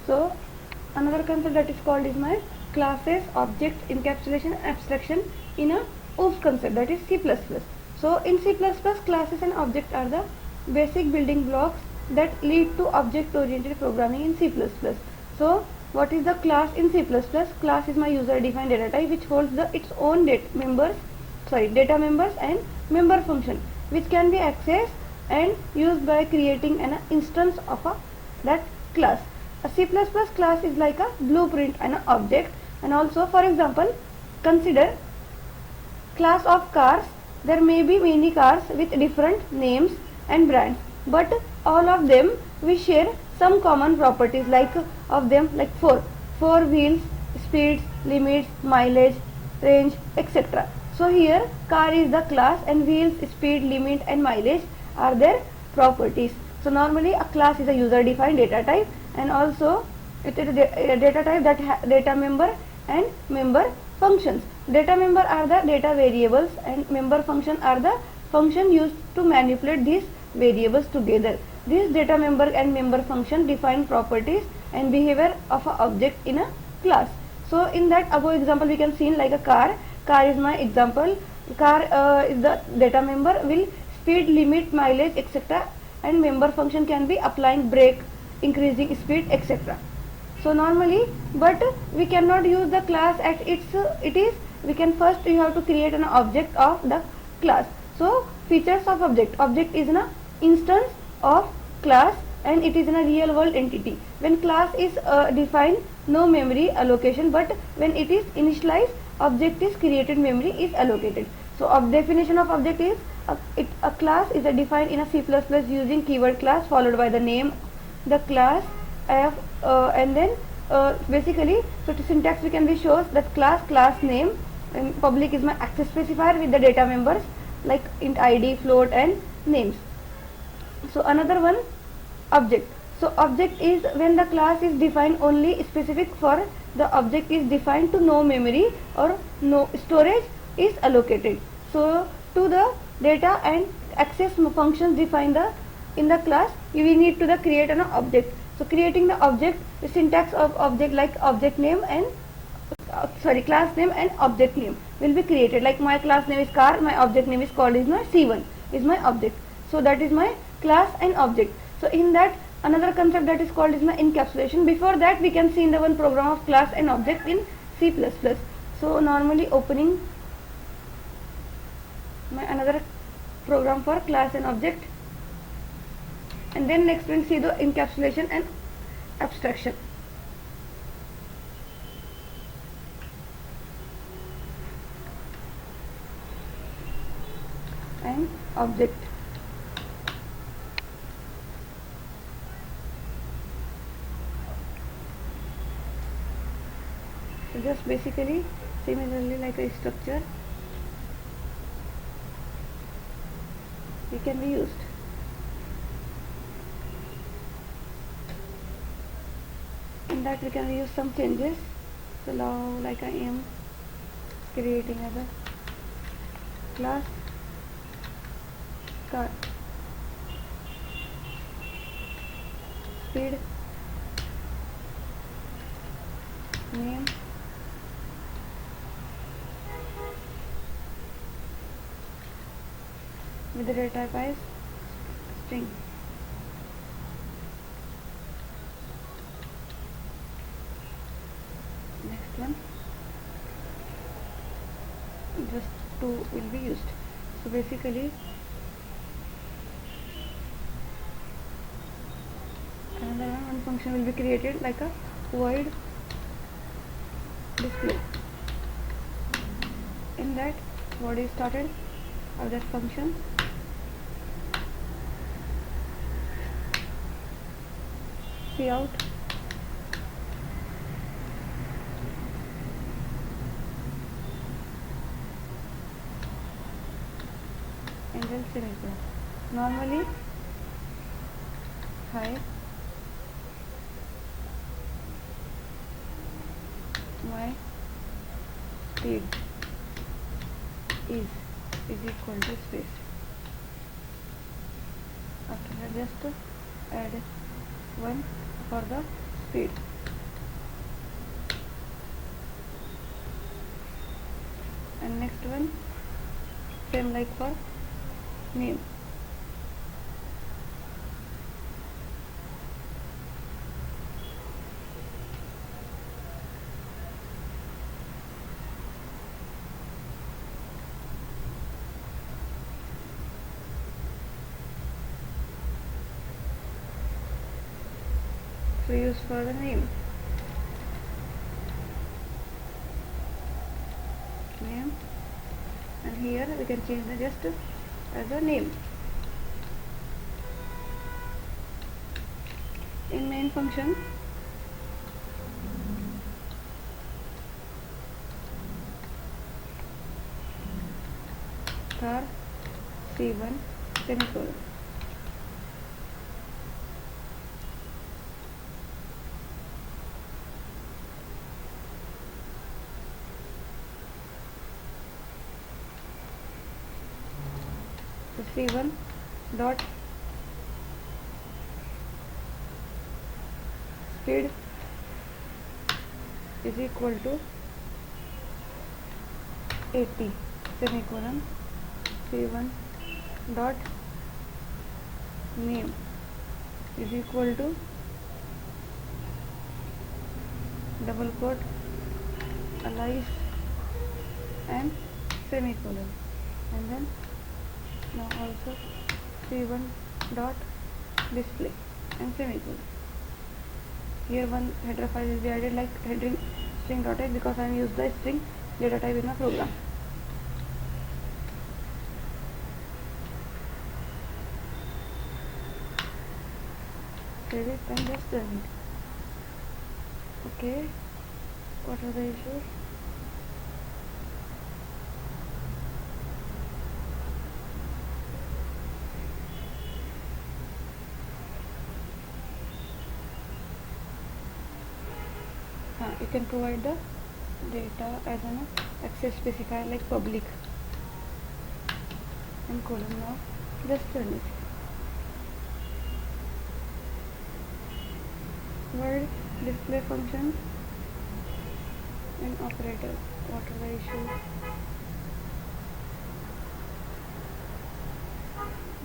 So another concept that is called is my classes, objects, encapsulation, abstraction in a OOP concept, that is C++. So in C++, classes and objects are the basic building blocks that lead to object oriented programming in C++. So what is the class in C++? Class is my user defined data type which holds its own data members and member function, which can be accessed and used by creating an instance of that class. A C++ class is like a blueprint and an object. And also, for example, consider class of cars. There may be many cars with different names and brands, but all of them we share some common properties like four wheels, speeds, limits, mileage, range, etc. So here car is the class and wheels, speed, limit and mileage are their properties. So normally a class is a user defined data type, and also it is a data type that data member and member functions. Data member are the data variables and member function are the function used to manipulate these variables together. These data member and member function define properties and behavior of an object in a class. So in that above example we can see like a car. Car is my example. Car is the data member, will speed, limit, mileage, etc. and member function can be applying brake, increasing speed, etc. So normally, but we cannot use the class at we can first you have to create an object of the class. So features of object is an instance of class and it is in a real world entity. When class is defined, no memory allocation, but when it is initialized, object is created, memory is allocated. So definition of object is a class is defined in a C++ using keyword class followed by the name, the class, and then basically, so to syntax we can be shows that class name, and public is my access specifier with the data members like int id, float and names. So another one, object. So object is when the class is defined only specific for the object is defined to no memory or no storage is allocated. So to the data and access functions defined in the class, we need to create an object. So creating the object, the syntax of object like object name and class name and object name will be created. Like my class name is car, my object name is called is my C1 is my object. So that is my class and object. So in that another concept that is called is my encapsulation. Before that we can see in the one program of class and object in C++. So normally opening my another program for class and object, and then next we'll see the encapsulation and abstraction. And object. So just basically similarly like a structure it can be used. In that we can use some changes. So now like I am creating another class car, speed, name, with the data type as string. Next one, just two will be used. So basically another one function will be created like a void display. In that what is started of that function, cout, and then semicolon. Normally hi my speed is equal to space. After that just add 1 for the speed. and next one same like for name. So use for the name and here we can change the just as a name. In main function char c1 semicolon. So c1 dot speed is equal to 80 semicolon. c1 dot name is equal to double quote alias and semicolon, and then now also c1 dot display and semicolon. Here one header file will be added like heading string dot h because I am used the string data type in my program. Save it and just run it. Okay, what are the issues? You can provide the data as an access specifier like public and colon. Now just run it. Word display function and operator. What are the issues?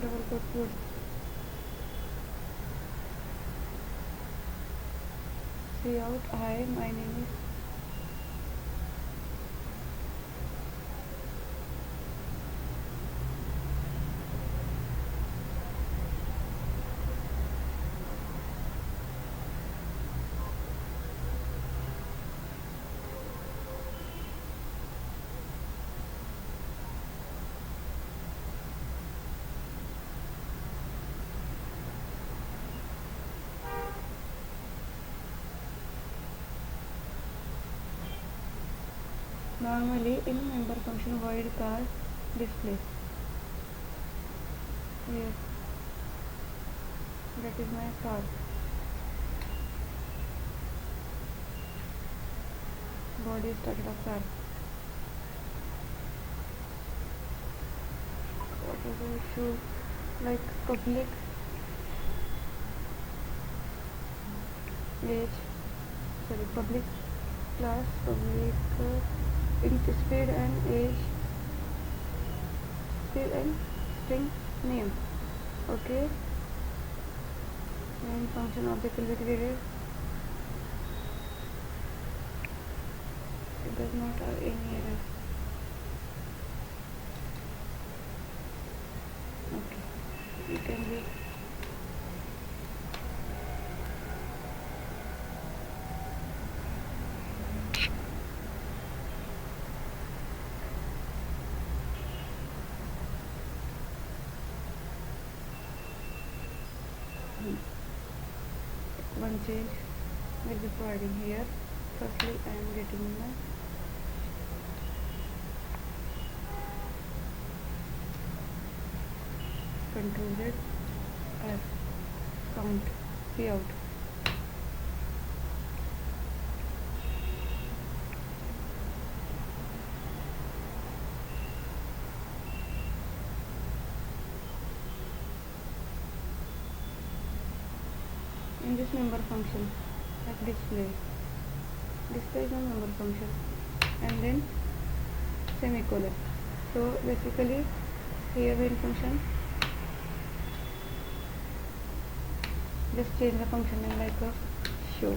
Double quote good. See out. Hi, my name is. Normally in member function void card display. Yes, that is my card. Body started of card. What is the issue? Like public age, sorry, public class, public int speed and age, speed and string name. Okay, main function object will be created. It does not have any error. Okay, you can be one change will be providing here. Firstly, I am getting my control Z as count payout. In this member function, like display is a member function, and then semicolon. So basically here main function, just change the function name like a show.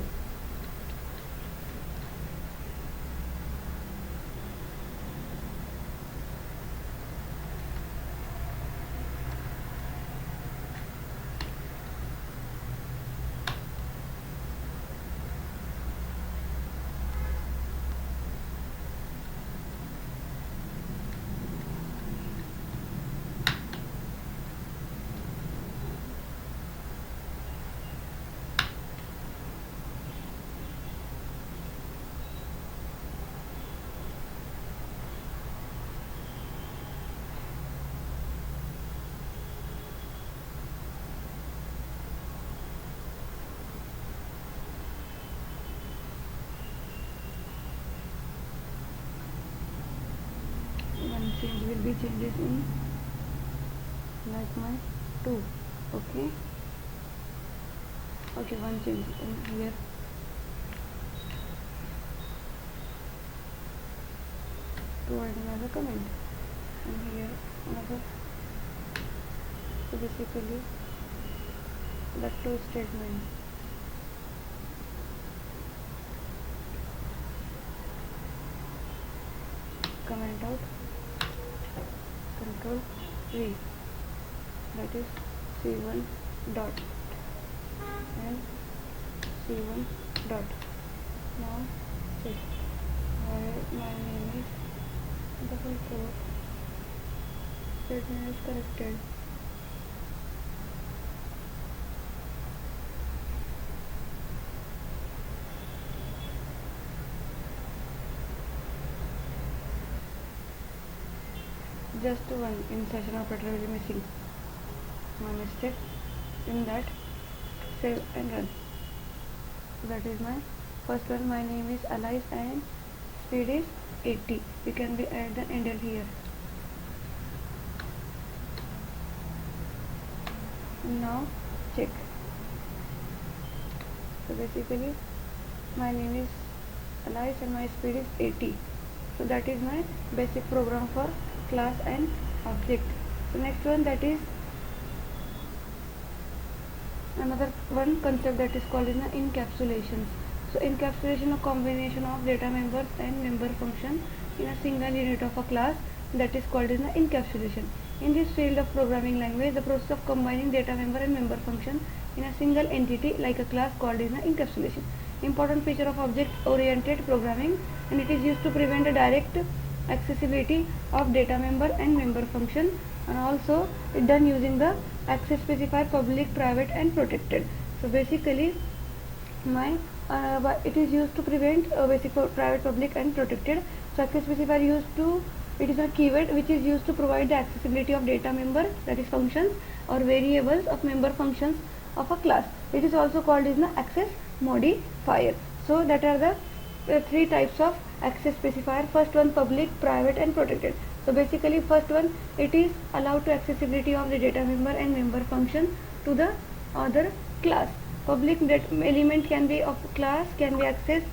One change will be changes in like my 2. Okay, one change in here, to add another comment, and here another. So basically the 2 statement. Comment out, control V, that is C1 dot and C1 dot. Now check where my name is double quote, statement is corrected. Just one insertion operator will be missing, my mistake in that. Save and run. That is my first one. My name is Alice and speed is 80. You can be add the ender here. Now check. So basically my name is Alice and my speed is 80. So that is my basic program for class and object. So next one, that is another one concept that is called in the encapsulations. So encapsulation, a combination of data members and member function in a single unit of a class, that is called in the encapsulation. In this field of programming language, the process of combining data member and member function in a single entity like a class called in the encapsulation. Important feature of object oriented programming, and it is used to prevent a direct accessibility of data member and member function, and also it done using the access specifier public, private and protected. So basically my it is used to prevent basic private, public and protected. So access specifier used to, it is a keyword which is used to provide the accessibility of data member, that is functions or variables of member functions of a class. It is also called as the access modifier. So that are the three types of access specifier. First one, public, private and protected. So basically first one, it is allowed to accessibility of the data member and member function to the other class. Public element can be of class, can be accessed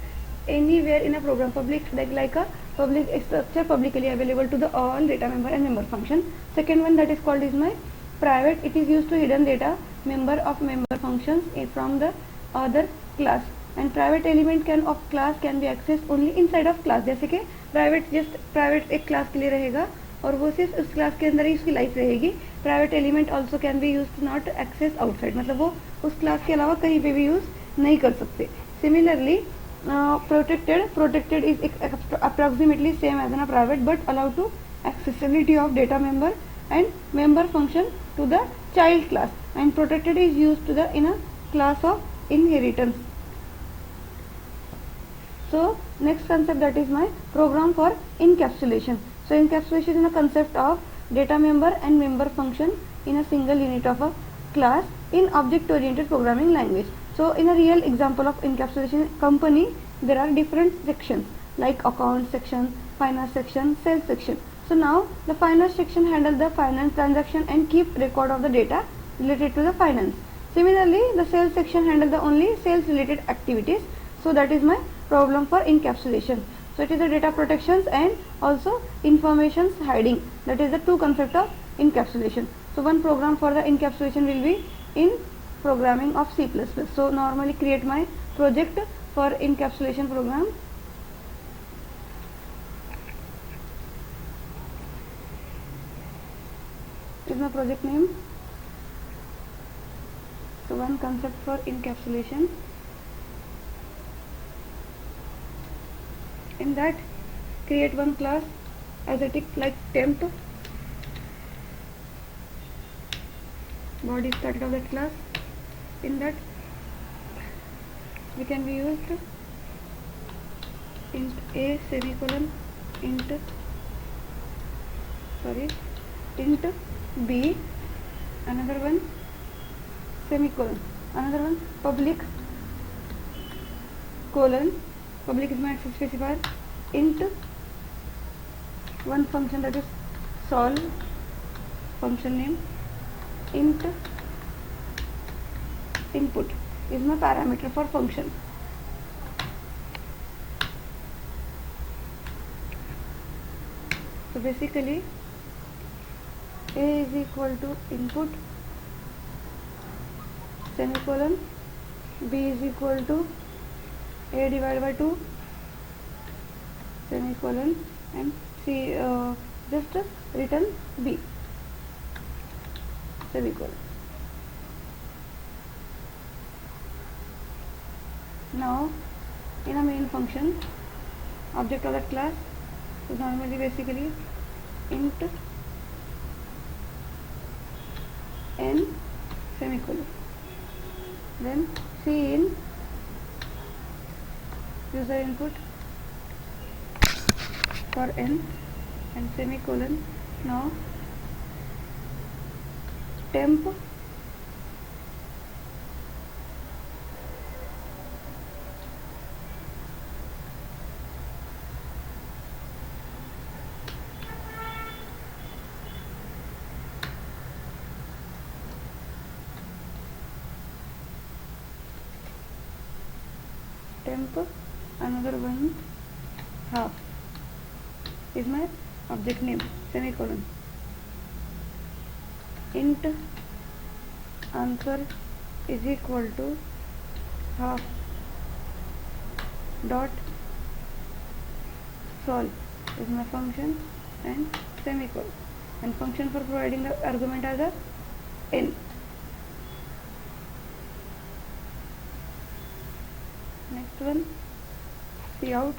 anywhere in a program. Public like a public structure publicly available to the all data member and member function. Second one, that is called is my private. It is used to hidden data member of member functions from the other class. And private element can of class can be accessed only inside of class. जैसे कि private just private एक class के लिए रहेगा और वो सिर्फ उस क्लास के अंदर ही उसकी लाइफ रहेगी. Private element also can be use to not access outside, मतलब वो उस क्लास के अलावा कहीं पे भी यूज नहीं कर सकते. Similarly protected is approximately same as an private but allowed to accessibility of data member and member function to the child class, and protected is used to the in a class of inheritance. So next concept, that is my program for encapsulation. So encapsulation is a concept of data member and member function in a single unit of a class in object oriented programming language. So in a real example of encapsulation company, there are different sections like account section, finance section, sales section. So now the finance section handle the finance transaction and keep record of the data related to the finance. Similarly, the sales section handle the only sales related activities. So that is my problem for encapsulation. So it is the data protections and also informations hiding. That is the two concept of encapsulation. So one program for the encapsulation will be in programming of C++. So normally create my project for encapsulation program. Is my project name. So one concept for encapsulation. In that create one class as a tick like temp, body static of that class. In that we can be used int a semicolon int b, another one semicolon, another one public colon, public is my access specifier, int one function that is solve, function name, int input is my parameter for function. So basically a is equal to input semicolon, b is equal to a divided by 2 semicolon, and c just return b semicolon. Now in a main function object of that class is normally basically int n semicolon, then c in user input for n and semicolon. Now temp another one half is my object name semicolon, int answer is equal to half dot solve is my function and semicolon, and function for providing the argument are the n. Next one cout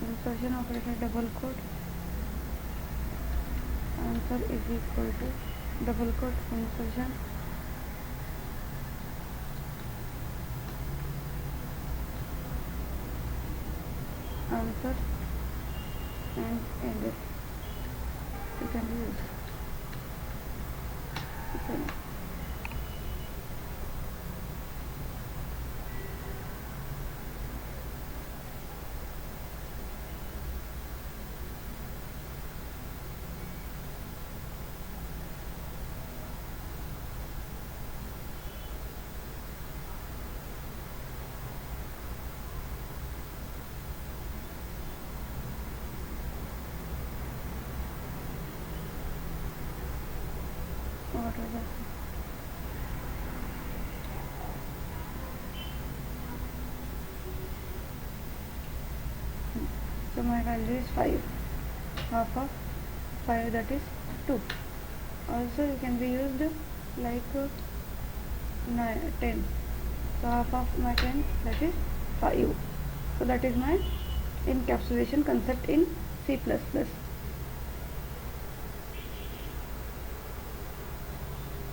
insertion operator double quote, answer is equal to double quote insertion answer and end. You can use okay. What was that? So my value is 5, half of 5 that is 2. Also you can be used like 10. So half of my 10 that is 5. So that is my encapsulation concept in C++.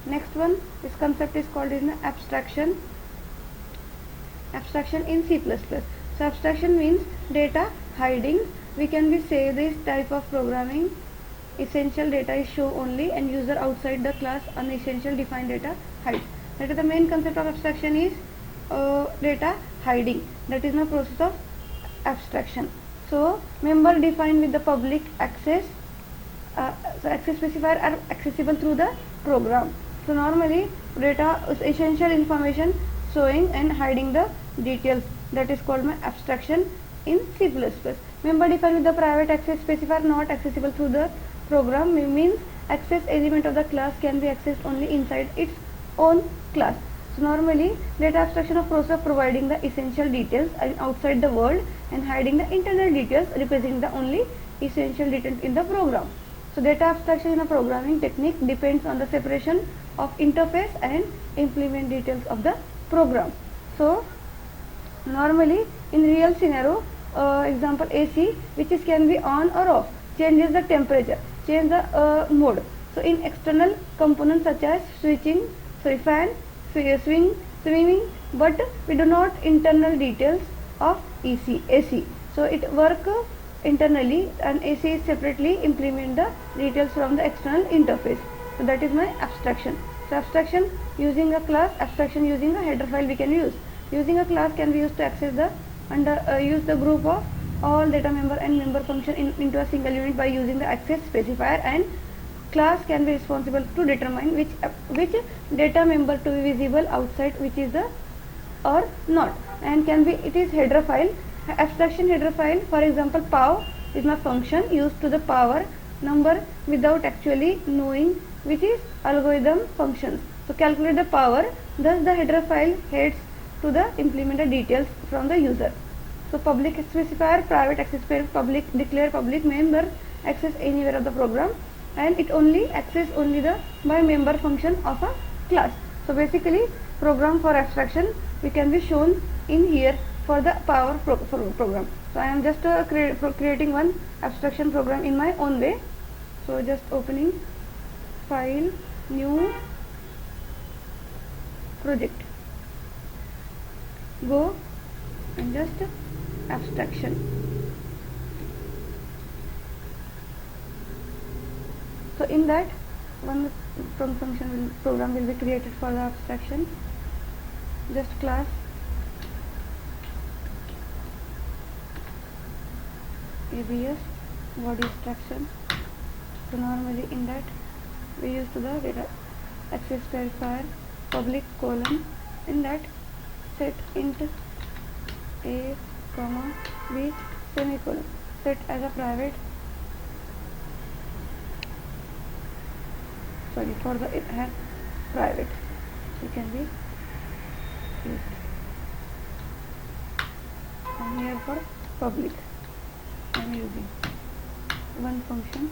Next one, this concept is called in abstraction. Abstraction in C++. So abstraction means data hiding. We can be say this type of programming. Essential data is show only and user outside the class unessential defined data hides. That is the main concept of abstraction is data hiding. That is the process of abstraction. So member defined with the public access. So access specifier are accessible through the program. So normally data is essential information. showing and hiding the details. That is called my abstraction in C++. Member defined with the private access specifier not accessible through the program means access element of the class can be accessed only inside its own class. So normally data abstraction of process of providing the essential details outside the world and hiding the internal details representing the only essential details in the program. So data abstraction in a programming technique depends on the separation of interface and implement details of the program. So normally in real scenario, example AC, which is can be on or off, changes the temperature, change the mode. So in external components such as fan, swimming, but we do not internal details of AC. So it work internally and AC is separately implement the details from the external interface. So that is my abstraction. So abstraction using a class, abstraction using a header file we can use. Using a class can be used to access the use the group of all data member and member function into a single unit by using the access specifier, and class can be responsible to determine which data member to be visible outside which is the or not, and can be it is header file, abstraction header file. For example, pow is my function used to the power number without actually knowing which is algorithm functions. So calculate the power, thus the header file heads to the implemented details from the user. So public specifier, private access specifier, public declare public member access anywhere of the program, and it only access only the by member function of a class. So basically program for abstraction we can be shown in here for the power program. So I am just creating one abstraction program in my own way. So just opening file, new project, go and just abstraction. So in that one program will be created for the abstraction. Just class ABS body abstraction. So normally in that we use to the data access specifier public colon, in that set int a comma b semicolon, set as a private, sorry for the it has private, it can be used, and here for public I am using one function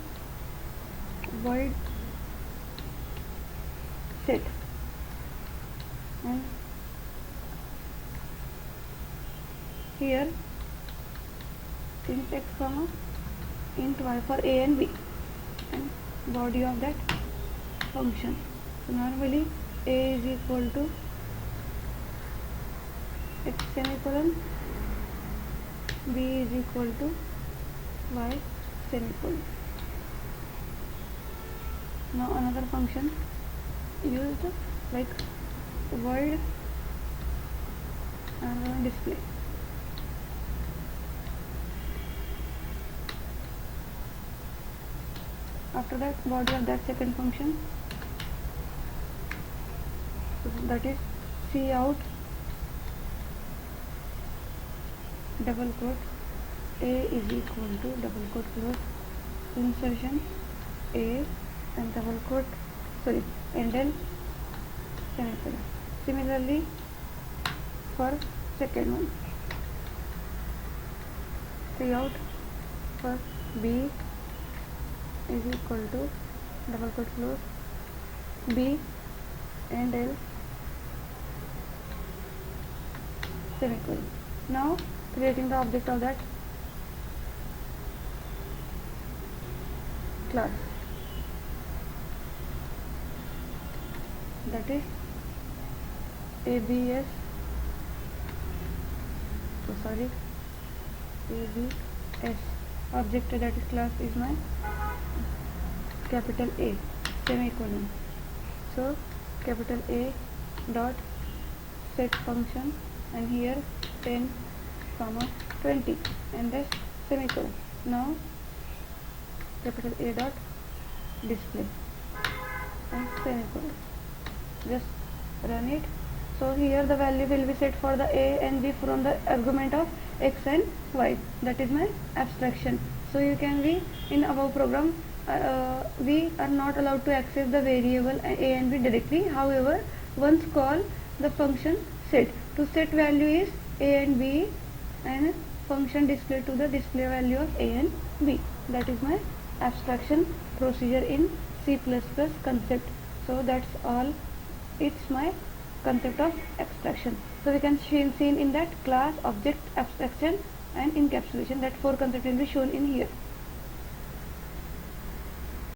void set, and here int x comma int y for a and b, and body of that function. So normally a is equal to x semicolon, b is equal to y semicolon. Now another function used like void and display. After that body of that second function, so that is cout double quote a is equal to double quote close insertion a and double quote endl semicolon. Similarly for second one, cout for b is equal to double quote close b and l semicolon. Now creating the object of that class, that is abs object, that is class is my capital A semicolon. So capital A dot set function, and here 10 comma 20 and the semicolon. Now capital A dot display and semicolon. Just run it So here the value will be set for the a and b from the argument of x and y. That is my abstraction. So you can be in our program, we are not allowed to access the variable a and b directly. However, once call the function set. To set value is a and b, and function display to the display value of a and b. That is my abstraction procedure in C++ concept. So that's all. It's my concept of abstraction. So we can see in that class, object, abstraction and encapsulation. That four concepts will be shown in here.